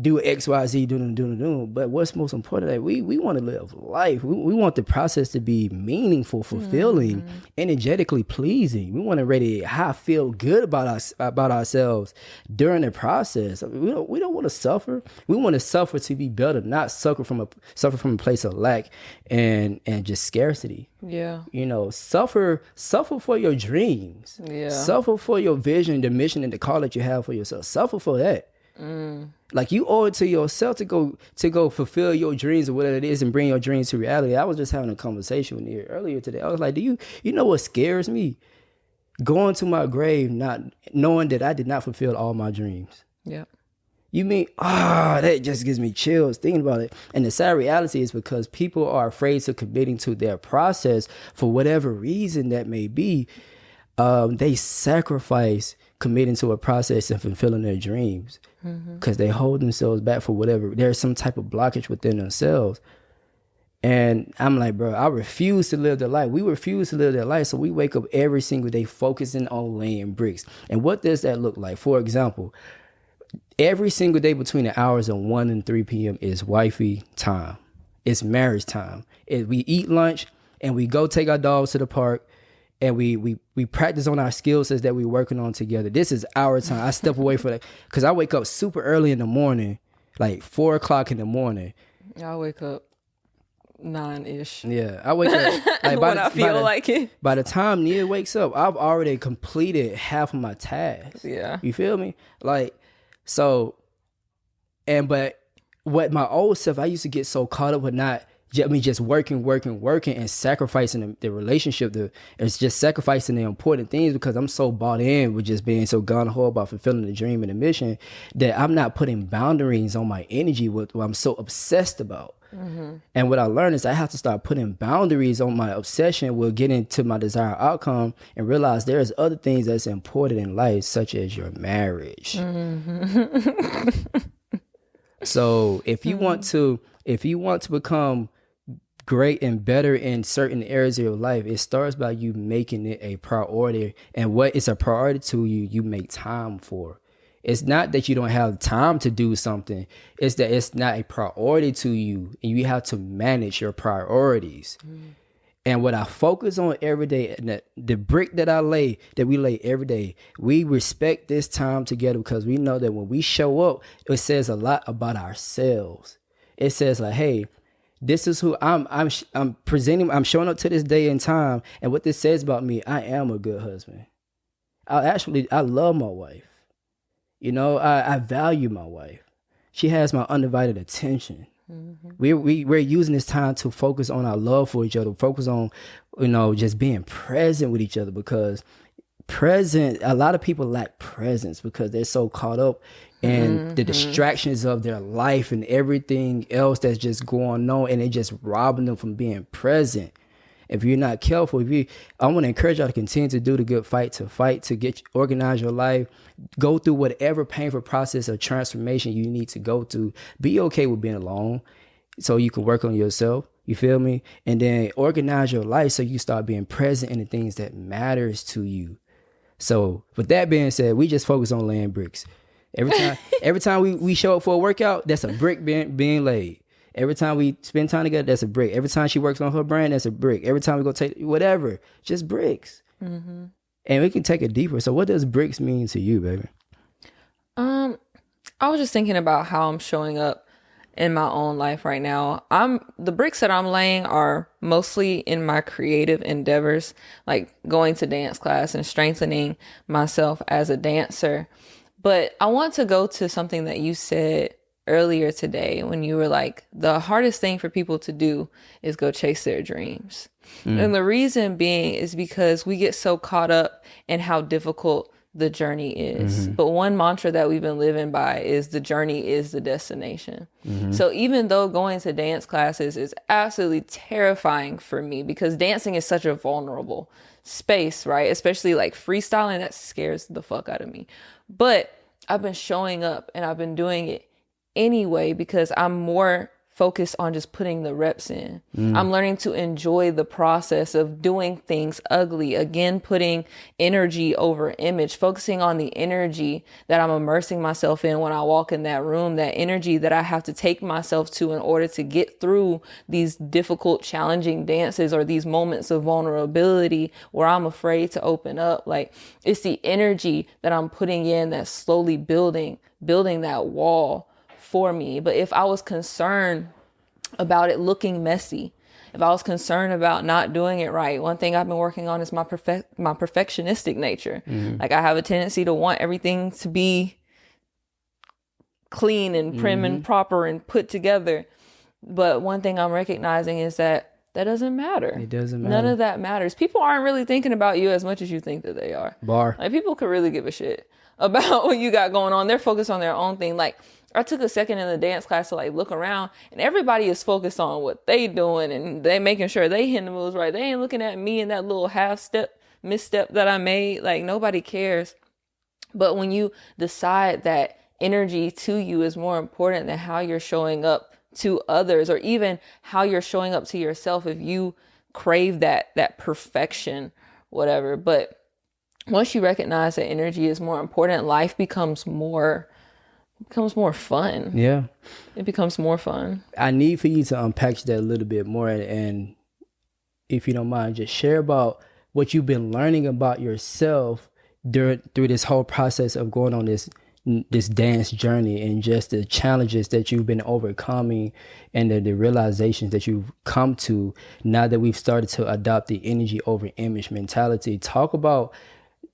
A: do X, Y, Z, do. But what's most important, that we want to live life. We want the process to be meaningful, fulfilling, energetically pleasing. We want to really feel good about us, about ourselves during the process. We don't want to suffer. We want to suffer to be better, not suffer from a place of lack and just scarcity.
B: Yeah.
A: You know, suffer for your dreams.
B: Yeah.
A: Suffer for your vision, the mission, and the call that you have for yourself. Suffer for that. Like, you owe it to yourself to go fulfill your dreams or whatever it is and bring your dreams to reality. I was just having a conversation with Nia earlier today. I was like, you know what scares me? Going to my grave not knowing that I did not fulfill all my dreams.
B: Yeah.
A: You mean, that just gives me chills thinking about it. And the sad reality is because people are afraid to committing to their process for whatever reason that may be. They sacrifice committing to a process and fulfilling their dreams because they hold themselves back for whatever. There's some type of blockage within themselves. And I'm like, bro, I refuse to live the life. We refuse to live that life. So we wake up every single day focusing on laying bricks. And what does that look like? For example, every single day between the hours of 1 and 3 p.m. is wifey time. It's marriage time. We eat lunch and we go take our dogs to the park. And we practice on our skill sets that we're working on together. This is our time. I step away from that because I wake up super early in the morning, like 4 o'clock in the morning.
B: I wake up 9-ish.
A: Yeah, I wake up like
B: when I feel like it.
A: By the time Nia wakes up, I've already completed half of my tasks.
B: Yeah,
A: you feel me? Like, so, but what my old self, I used to get so caught up with just working and sacrificing the relationship. It's just sacrificing the important things because I'm so bought in with just being so gung-ho about fulfilling the dream and the mission that I'm not putting boundaries on my energy with what I'm so obsessed about. And what I learned is I have to start putting boundaries on my obsession with getting to my desired outcome and realize there's other things that's important in life, such as your marriage. So if you want to become great and better in certain areas of your life, it starts by you making it a priority. And what is a priority to you, you make time for. It's not that you don't have time to do something. It's that it's not a priority to you, and you have to manage your priorities. And what I focus on every day, and the brick that we lay every day, we respect this time together because we know that when we show up, it says a lot about ourselves. It says like, hey, this is who I'm presenting. I'm showing up to this day and time. And what this says about me, I am a good husband. I love my wife. You know, I value my wife. She has my undivided attention. We're using this time to focus on our love for each other, focus on, just being present with each other, because a lot of people lack presence because they're so caught up in the distractions of their life and everything else that's just going on, and it just robbing them from being present. If you're not careful, I want to encourage y'all to continue to do the good fight to organize your life, go through whatever painful process of transformation you need to go through. Be okay with being alone so you can work on yourself. You feel me? And then organize your life so you start being present in the things that matters to you. So with that being said, we just focus on laying bricks. Every time we show up for a workout, that's a brick being laid. Every time we spend time together, that's a brick. Every time she works on her brand, that's a brick. Every time we go take whatever, just bricks. And we can take it deeper. So what does bricks mean to you, baby?
B: I was just thinking about how I'm showing up in my own life right now. The bricks that I'm laying are mostly in my creative endeavors, like going to dance class and strengthening myself as a dancer. But I want to go to something that you said earlier today when you were like, the hardest thing for people to do is go chase their dreams. And the reason being is because we get so caught up in how difficult the journey is. But one mantra that we've been living by is the journey is the destination. So even though going to dance classes is absolutely terrifying for me because dancing is such a vulnerable space, right? Especially like freestyling, that scares the fuck out of me. But I've been showing up and I've been doing it anyway because I'm more focus on just putting the reps in. I'm learning to enjoy the process of doing things ugly. Again, putting energy over image, focusing on the energy that I'm immersing myself in when I walk in that room, that energy that I have to take myself to in order to get through these difficult, challenging dances or these moments of vulnerability where I'm afraid to open up. Like, it's the energy that I'm putting in that's slowly building that wall for me. But if I was concerned about it looking messy, if I was concerned about not doing it right, one thing I've been working on is my perfectionistic nature. Like, I have a tendency to want everything to be clean and prim and proper and put together. But one thing I'm recognizing is that doesn't matter.
A: It doesn't matter.
B: None of that matters. People aren't really thinking about you as much as you think that they are. Like, people could really give a shit about what you got going on. They're focused on their own thing. Like, I took a second in the dance class to like look around, and everybody is focused on what they doing and they making sure they hitting the moves right. They ain't looking at me and that little misstep that I made. Like, nobody cares. But when you decide that energy to you is more important than how you're showing up to others, or even how you're showing up to yourself, if you crave that perfection, whatever. But once you recognize that energy is more important, life becomes more fun.
A: Yeah.
B: It becomes more fun.
A: I need for you to unpack that a little bit more, and if you don't mind, just share about what you've been learning about yourself through this whole process of going on this dance journey, and just the challenges that you've been overcoming, and the realizations that you've come to now that we've started to adopt the energy over image mentality. Talk about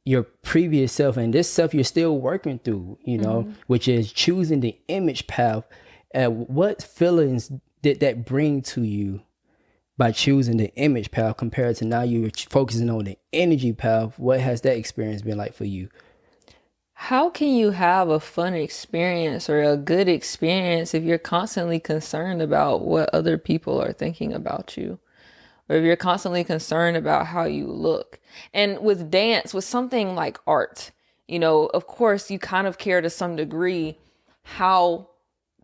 A: your previous self and this self you're still working through, you know, which is choosing the image path. What feelings did that bring to you by choosing the image path compared to now you're focusing on the energy path? What has that experience been like for you?
B: How can you have a fun experience or a good experience if you're constantly concerned about what other people are thinking about you? Or if you're constantly concerned about how you look? And with dance, with something like art, you know, of course, you kind of care to some degree how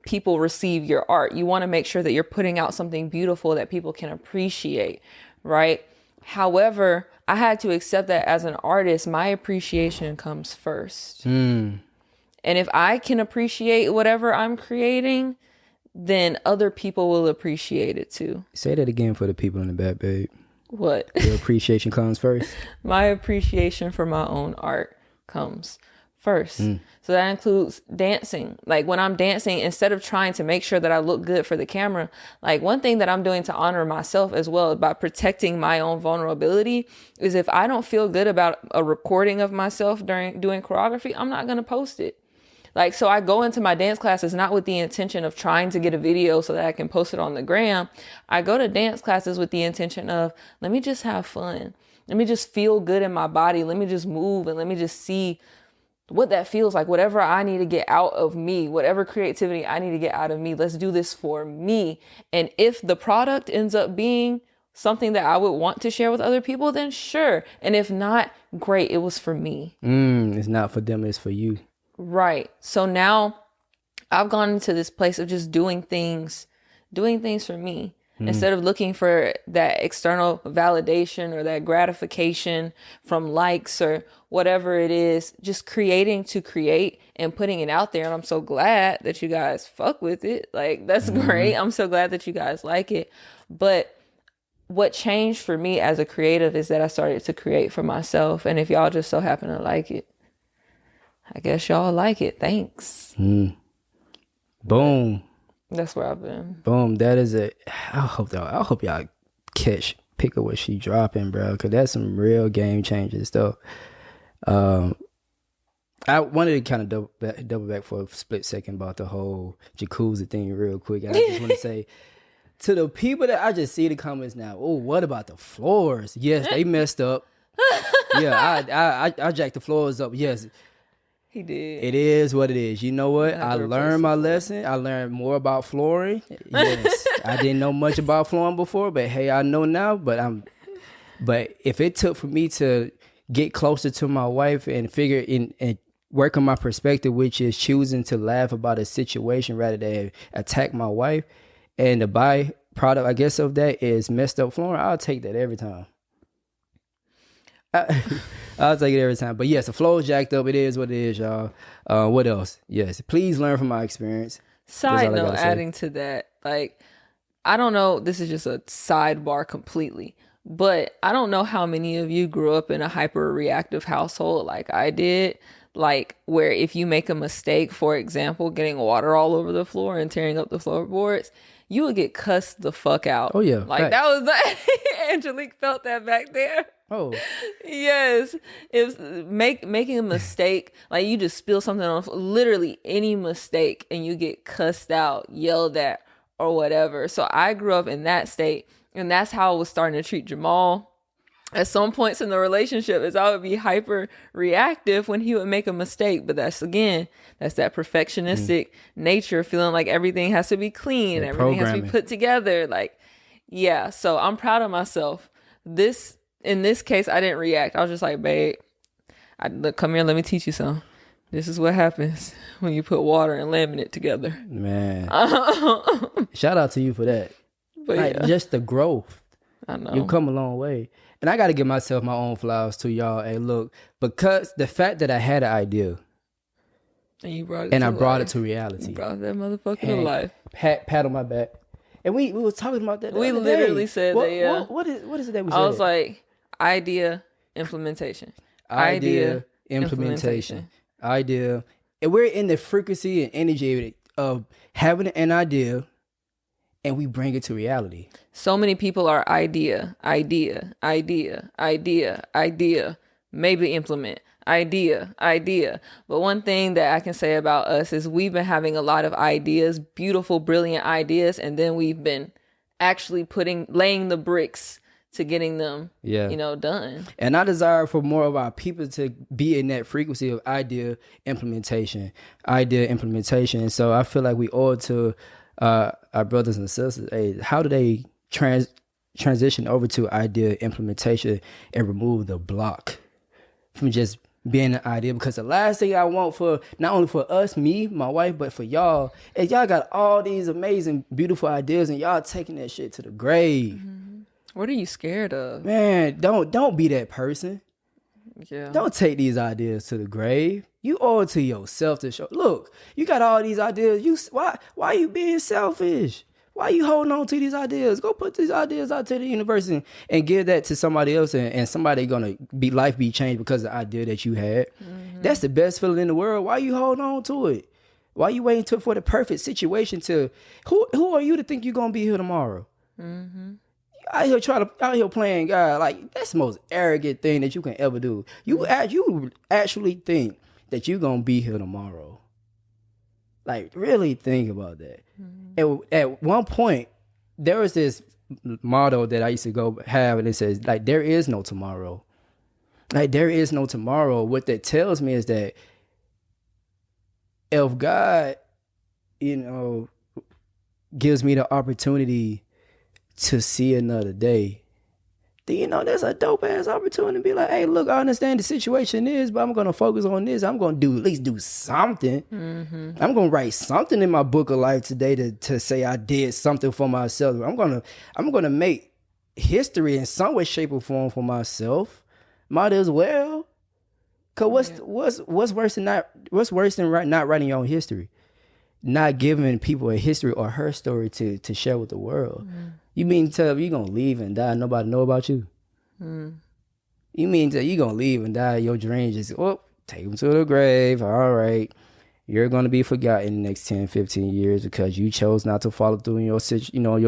B: people receive your art. You want to make sure that you're putting out something beautiful that people can appreciate, right? However, I had to accept that as an artist, my appreciation comes first. And if I can appreciate whatever I'm creating, then other people will appreciate it too. Say
A: that again for the people in the back, babe.
B: What?
A: Your appreciation comes first?
B: My appreciation for my own art comes first. So that includes dancing. Like, when I'm dancing, instead of trying to make sure that I look good for the camera, like, one thing that I'm doing to honor myself as well by protecting my own vulnerability is, if I don't feel good about a recording of myself during doing choreography, I'm not going to post it. Like, so I go into my dance classes not with the intention of trying to get a video so that I can post it on the gram. I go to dance classes with the intention of, let me just have fun. Let me just feel good in my body. Let me just move, and let me just see what that feels like. Whatever I need to get out of me, whatever creativity I need to get out of me, let's do this for me. And if the product ends up being something that I would want to share with other people, then sure. And if not, great. It was for me.
A: It's not for them. It's for you.
B: Right. So now I've gone into this place of just doing things for me. Instead of looking for that external validation or that gratification from likes or whatever it is, just creating to create and putting it out there. And I'm so glad that you guys fuck with it. Like, that's great. I'm so glad that you guys like it. But what changed for me as a creative is that I started to create for myself. And if y'all just so happen to like it, I guess y'all like it. Thanks.
A: Boom.
B: That's where I've been.
A: Boom. That is I hope y'all pick up what she dropping, bro, because that's some real game changing stuff. I wanted to kind of double back for a split second about the whole jacuzzi thing real quick. And I just want to say to the people that I just see the comments now, oh, what about the floors? Yes, they messed up. Yeah, I jacked the floors up. Yes.
B: He did.
A: It is what it is. You know what? I learned my lesson. I learned more about flooring. Yes. I didn't know much about flooring before, but hey, I know now. But if it took for me to get closer to my wife and figure in and work on my perspective, which is choosing to laugh about a situation rather than attack my wife, and the byproduct, I guess, of that is messed up flooring, I'll take that every time. I'll take it every time. But yes, the flow is jacked up. It is what it is, y'all. What else? Yes, please learn from my experience.
B: Side note, adding to that, like, I don't know, this is just a sidebar completely, but I don't know how many of you grew up in a hyper reactive household like I did, like where if you make a mistake, for example, getting water all over the floor and tearing up the floorboards, you would get cussed the fuck out.
A: Oh yeah,
B: like that was Angelique felt that back there.
A: Oh
B: yes, if making a mistake, like you just spill something on literally any mistake, and you get cussed out, yelled at, or whatever. So I grew up in that state, and that's how I was starting to treat Jamal at some points in the relationship, is I would be hyper reactive when he would make a mistake. But that's that perfectionistic nature, feeling like everything has to be clean, everything has to be put together. Like, yeah. So I'm proud of myself. In this case, I didn't react. I was just like, babe, look, come here, let me teach you something. This is what happens when you put water and laminate together.
A: Man. Shout out to you for that.
B: But
A: like,
B: yeah.
A: Just the growth.
B: I know.
A: You've come a long way. And I got to give myself my own flowers too, y'all. Hey, look, because the fact that I had an idea.
B: And you brought it
A: and
B: to
A: I brought
B: life.
A: it to reality.
B: You brought that motherfucker to life.
A: Pat on my back. And we were talking about that.
B: We literally said that, yeah.
A: What is it that we said?
B: I was like, idea, implementation.
A: Idea, implementation. Idea. And we're in the frequency and energy of having an idea, and we bring it to reality.
B: So many people are idea, maybe implement, idea. But one thing that I can say about us is we've been having a lot of ideas, beautiful, brilliant ideas, and then we've been actually laying the bricks to getting them, done. And
A: I desire for more of our people to be in that frequency of idea implementation. And so I feel like we owe it to our brothers and sisters. Hey, how do they transition over to idea implementation and remove the block from just being an idea? Because the last thing I want for not only for us, me, my wife, but for y'all, is y'all got all these amazing, beautiful ideas, and y'all taking that shit to the grave.
B: Mm-hmm. What are you scared of?
A: Man, don't be that person.
B: Yeah.
A: Don't take these ideas to the grave. You owe it to yourself to show. Look, you got all these ideas. Why are you being selfish? Why are you holding on to these ideas? Go put these ideas out to the universe and give that to somebody else, and somebody gonna be changed because of the idea that you had. Mm-hmm. That's the best feeling in the world. Why you holding on to it? Why you waiting for the perfect situation to? Who are you to think you're gonna be here tomorrow? Mm-hmm. Out here playing God, like that's the most arrogant thing that you can ever do. You actually think that you're gonna be here tomorrow. Like, really think about that. Mm-hmm. And at one point, there was this motto that I used to go have, and it says, like, there is no tomorrow. Like, there is no tomorrow. What that tells me is that if God, gives me the opportunity to see another day, then that's a dope ass opportunity to be like, hey, look, I understand the situation is, but I'm gonna focus on this. I'm gonna at least do something. Mm-hmm. I'm gonna write something in my book of life today to say I did something for myself. I'm gonna make history in some way, shape, or form for myself. Might as well. Cause what's worse than not writing your own history? Not giving people a history or her story to share with the world. Mm. You mean to tell me you gonna leave and die and nobody know about you? Mm. You mean to you gonna leave and die, your dreams just, take them to the grave. All right. You're going to be forgotten in the next 10, 15 years because you chose not to follow through in your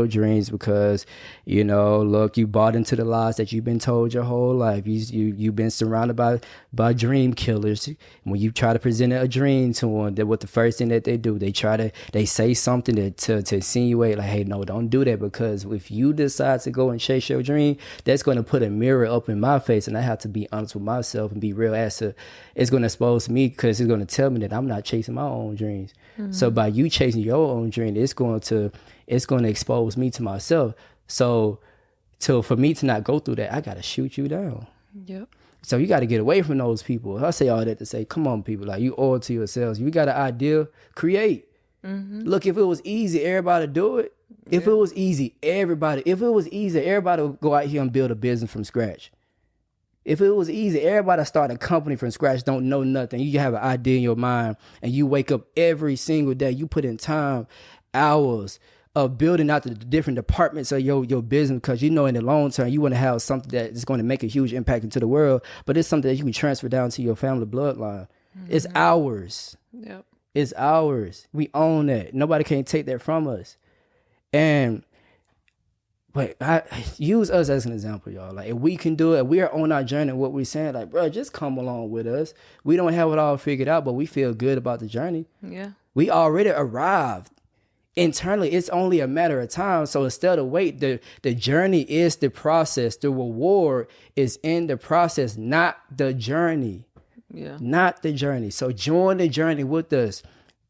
A: dreams because, look, you bought into the lies that you've been told your whole life. You've been surrounded by dream killers. When you try to present a dream to them, what the first thing that they do, they say something to insinuate like, hey, no, don't do that, because if you decide to go and chase your dream, that's going to put a mirror up in my face, and I have to be honest with myself and be real as to, it's going to expose me, because it's going to tell me that I'm not chasing my own dreams. Mm-hmm. So by you chasing your own dream, it's going to expose me to myself. So for me to not go through that, I got to shoot you down.
B: Yep.
A: So you got to get away from those people. I say all that to say, come on, people, like, you owe it to yourselves. You got an idea, create. Mm-hmm. Look, if it was easy, everybody do it. If it was easy, everybody would go out here and build a business from scratch. If it was easy, everybody start a company from scratch, don't know nothing. You have an idea in your mind and you wake up every single day. You put in time, hours of building out the different departments of your business, because you know in the long term, you want to have something that is going to make a huge impact into the world, but it's something that you can transfer down to your family bloodline. It's ours.
B: Yep.
A: It's ours. We own that. Nobody can take that from us. But I use us as an example, y'all. Like, if we can do it, we are on our journey. What we're saying, like, bro, just come along with us. We don't have it all figured out, but we feel good about the journey.
B: Yeah.
A: We already arrived. Internally, it's only a matter of time. So instead of wait, the journey is the process. The reward is in the process, not the journey.
B: Yeah.
A: Not the journey. So join the journey with us.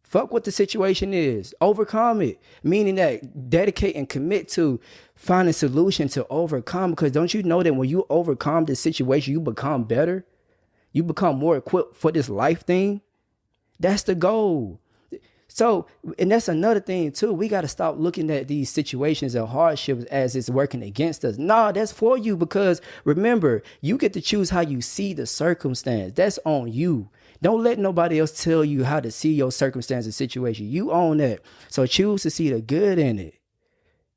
A: Fuck what the situation is. Overcome it. Meaning that dedicate and commit to find a solution to overcome. Because don't you know that when you overcome the situation, you become better? You become more equipped for this life thing? That's the goal. So, and that's another thing too. We got to stop looking at these situations and hardships as it's working against us. No, that's for you, because remember, you get to choose how you see the circumstance. That's on you. Don't let nobody else tell you how to see your circumstance and situation. You own that. So choose to see the good in it.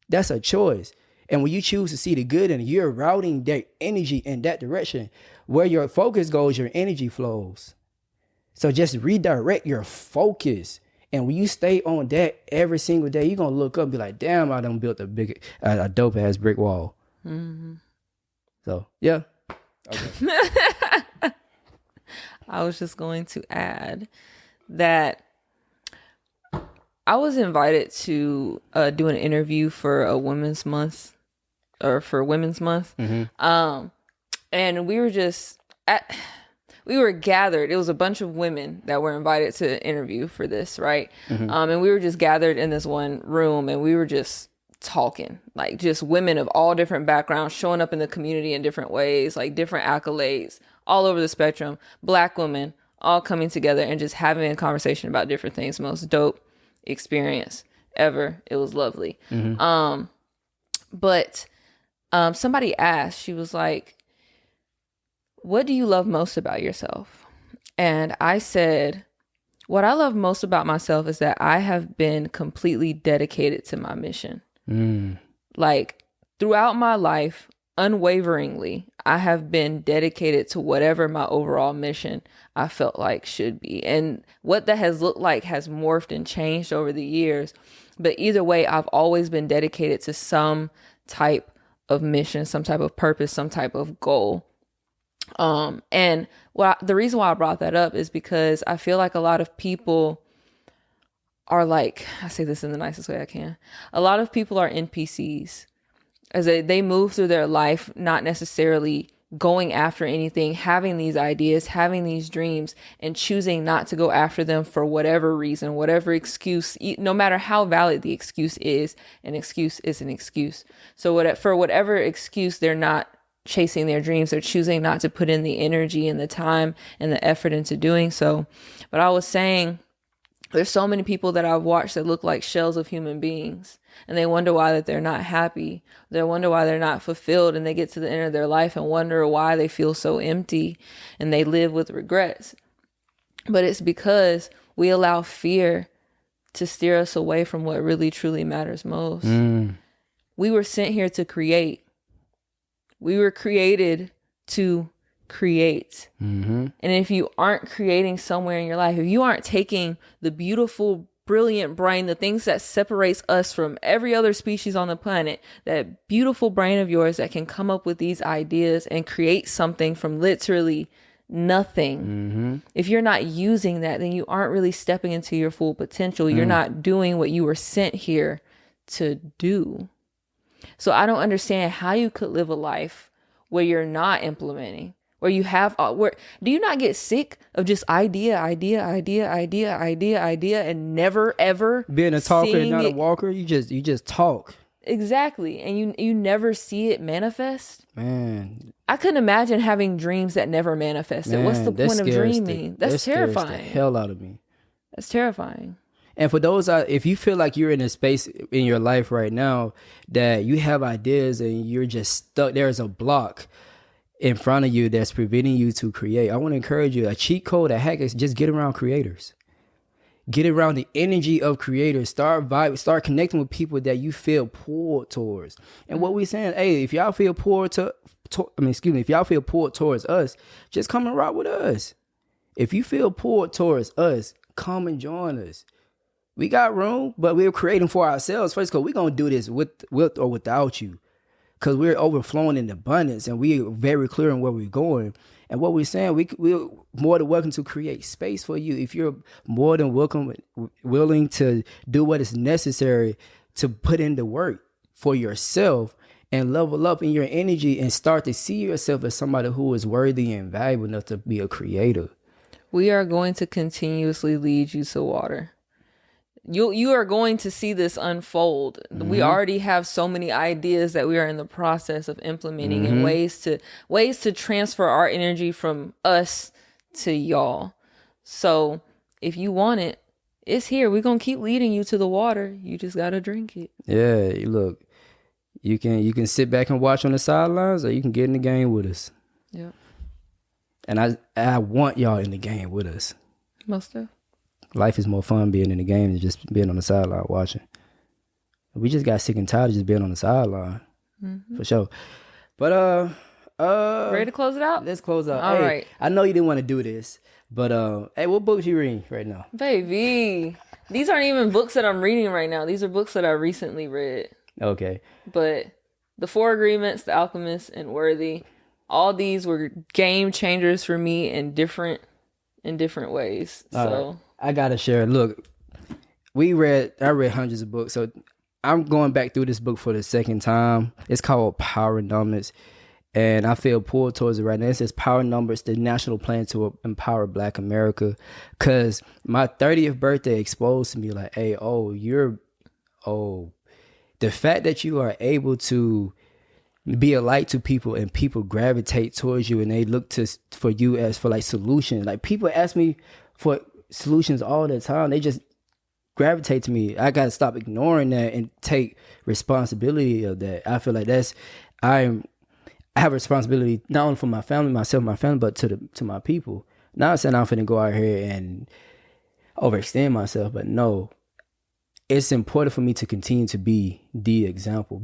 A: That's a choice. And when you choose to see the good in it, you're routing that energy in that direction. Where your focus goes, your energy flows. So just redirect your focus. And when you stay on that every single day, you're going to look up and be like, damn, I done built a dope ass brick wall. Mm-hmm. So, yeah. Okay.
B: I was just going to add that I was invited to do an interview for a Women's Month. Mm-hmm. And we were gathered. It was a bunch of women that were invited to interview for this, right? Mm-hmm. And we were just gathered in this one room, and we were just talking, like just women of all different backgrounds showing up in the community in different ways, like different accolades all over the spectrum. Black women all coming together and just having a conversation about different things. Most dope experience ever. It was lovely. Mm-hmm. But somebody asked, she was like, what do you love most about yourself? And I said, what I love most about myself is that I have been completely dedicated to my mission. Like throughout my life, unwaveringly, I have been dedicated to whatever my overall mission I felt like should be. And what that has looked like has morphed and changed over the years. But either way, I've always been dedicated to some type of mission, some type of purpose, some type of goal. And the reason why I brought that up is because I feel like a lot of people are like, I say this in the nicest way I can. A lot of people are NPCs as they move through their life, not necessarily going after anything, having these ideas, having these dreams, and choosing not to go after them for whatever reason, whatever excuse, no matter how valid the excuse is, an excuse is an excuse. So for whatever excuse, they're not chasing their dreams. They're choosing not to put in the energy and the time and the effort into doing so. But I was saying, there's so many people that I've watched that look like shells of human beings, and they wonder why that they're not happy. They wonder why they're not fulfilled, and they get to the end of their life and wonder why they feel so empty, and they live with regrets. But it's because we allow fear to steer us away from what really truly matters most. We were sent here to create. We were created to create. Mm-hmm. And if you aren't creating somewhere in your life, if you aren't taking the beautiful, brilliant brain, the things that separates us from every other species on the planet, that beautiful brain of yours that can come up with these ideas and create something from literally nothing. Mm-hmm. If you're not using that, then you aren't really stepping into your full potential. You're not doing what you were sent here to do. So I don't understand how you could live a life where you're not implementing, where you have, do you not get sick of just idea, and never ever
A: being a talker and not a walker? You just talk.
B: Exactly. And you never see it manifest.
A: Man,
B: I couldn't imagine having dreams that never manifested. What's the point of dreaming? That's terrifying.
A: The hell out of me.
B: That's terrifying.
A: And for those, if you feel like you're in a space in your life right now that you have ideas and you're just stuck, there's a block in front of you that's preventing you to create. I want to encourage you. A cheat code, a hack is just get around creators. Get around the energy of creators. Start connecting with people that you feel pulled towards. And what we saying, hey, if y'all feel pulled if y'all feel pulled towards us, just come and rock with us. If you feel pulled towards us, come and join us. We got room, but we're creating for ourselves first, because we're going to do this with or without you, because we're overflowing in abundance and we're very clear on where we're going. And what we're saying, we're more than welcome to create space for you. If you're more than willing to do what is necessary to put in the work for yourself and level up in your energy and start to see yourself as somebody who is worthy and valuable enough to be a creator.
B: We are going to continuously lead you to water. You are going to see this unfold. Mm-hmm. We already have so many ideas that we are in the process of implementing, mm-hmm. and ways to transfer our energy from us to y'all. So if you want it, it's here. We're gonna keep leading you to the water. You just gotta drink it.
A: Yeah, look, you can sit back and watch on the sidelines, or you can get in the game with us.
B: Yeah.
A: And I want y'all in the game with us.
B: Most of.
A: Life is more fun being in the game than just being on the sideline watching. We just got sick and tired of just being on the sideline, mm-hmm. for sure. But
B: ready to close it out?
A: Let's close out.
B: All right.
A: I know you didn't want to do this, but hey, what books you reading right now?
B: Baby, these aren't even books that I'm reading right now. These are books that I recently read.
A: Okay.
B: But The Four Agreements, The Alchemist, and Worthy, all these were game changers for me in different ways. So.
A: Right. I gotta share. Look, I read hundreds of books, so I'm going back through this book for the second time. It's called Power Numbers, and I feel pulled towards it right now. It says Power Numbers, the national plan to empower Black America. Cause my 30th birthday exposed to me like, hey, the fact that you are able to be a light to people and people gravitate towards you and they look for you as for like solutions. Like people ask me for solutions all the time. They just gravitate to me. I gotta stop ignoring that and take responsibility of that. I feel like I have a responsibility not only for my family, but to my people. Not saying I'm finna go out here and overextend myself, but no, it's important for me to continue to be a example,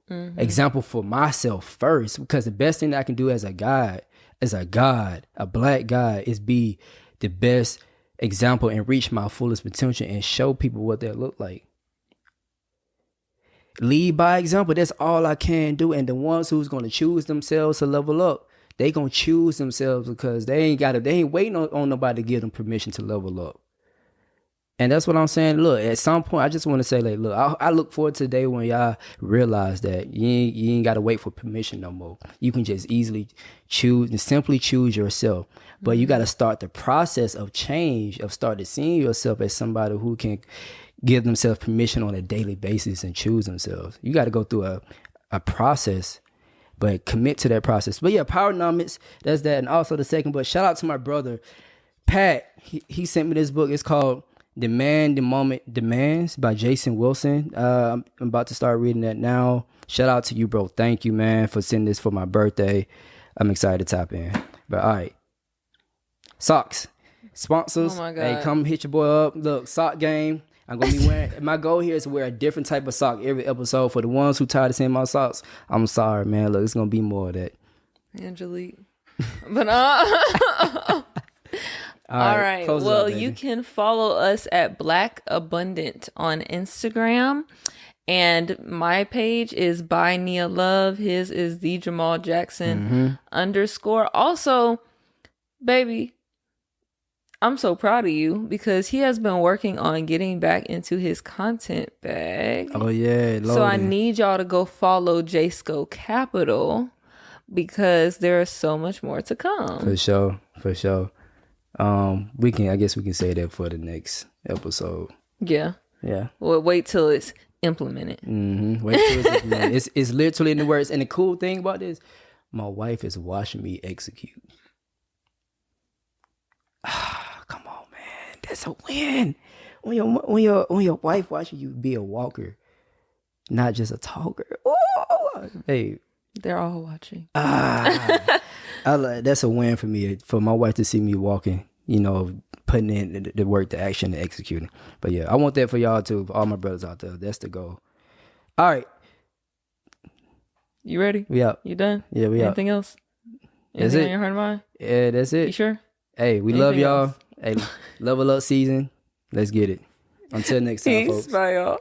A: mm-hmm. example for myself first, because the best thing that I can do as a Black guy, is be the best example and reach my fullest potential and show people what they look like. Lead by example. That's all I can do. And the ones who's going to choose themselves to level up, they going to choose themselves because they ain't waiting on nobody to give them permission to level up. And that's what I'm saying. Look, at some point, I just want to say, like, look, I look forward to the day when y'all realize that you ain't got to wait for permission no more. You can just easily simply choose yourself. But mm-hmm. you got to start the process of change, of starting seeing yourself as somebody who can give themselves permission on a daily basis and choose themselves. You got to go through a process, but commit to that process. But yeah, Power Numbers, that's that. And also the second book, shout out to my brother, Pat. He sent me this book. It's called Demand the Moment Demands by Jason Wilson. I'm about to start reading that now. Shout out to you, bro. Thank you, man, for sending this for my birthday. I'm excited to tap in. But all right. Socks. Sponsors.
B: Oh my God.
A: Hey, come hit your boy up. Look, sock game. I'm going to be wearing, my goal here is to wear a different type of sock every episode. For the ones who tired of seeing my socks, I'm sorry, man. Look, it's going to be more of that.
B: Angelique. But all right. Well, you can follow us at Black Abundant on Instagram. And my page is by Nia Love. His is the Jamal Jackson _ Also, baby, I'm so proud of you because he has been working on getting back into his content bag.
A: Oh, yeah.
B: So I need y'all to go follow JSCO Capital because there is so much more to come.
A: For sure. I guess we can say that for the next episode.
B: Yeah.
A: Yeah.
B: Well, wait till it's implemented.
A: Mm-hmm. Wait till it's implemented. It's literally in the words. And the cool thing about this, my wife is watching me execute. Come on, man. That's a win. when your wife watching you be a walker, not just a talker. Oh, hey,
B: They're all watching.
A: That's a win for me. For my wife to see me walking, putting in the work, the action, the executing. But yeah, I want that for y'all too. For all my brothers out there, that's the goal. All right,
B: you ready?
A: We out.
B: You done?
A: Yeah, we out.
B: Anything else?
A: That's
B: Anything
A: it.
B: on your heart and mind?
A: Yeah, that's it.
B: You sure?
A: Hey, we love y'all. Hey, level up season. Let's get it. Until next time,
B: Peace.
A: folks.
B: Bye, y'all.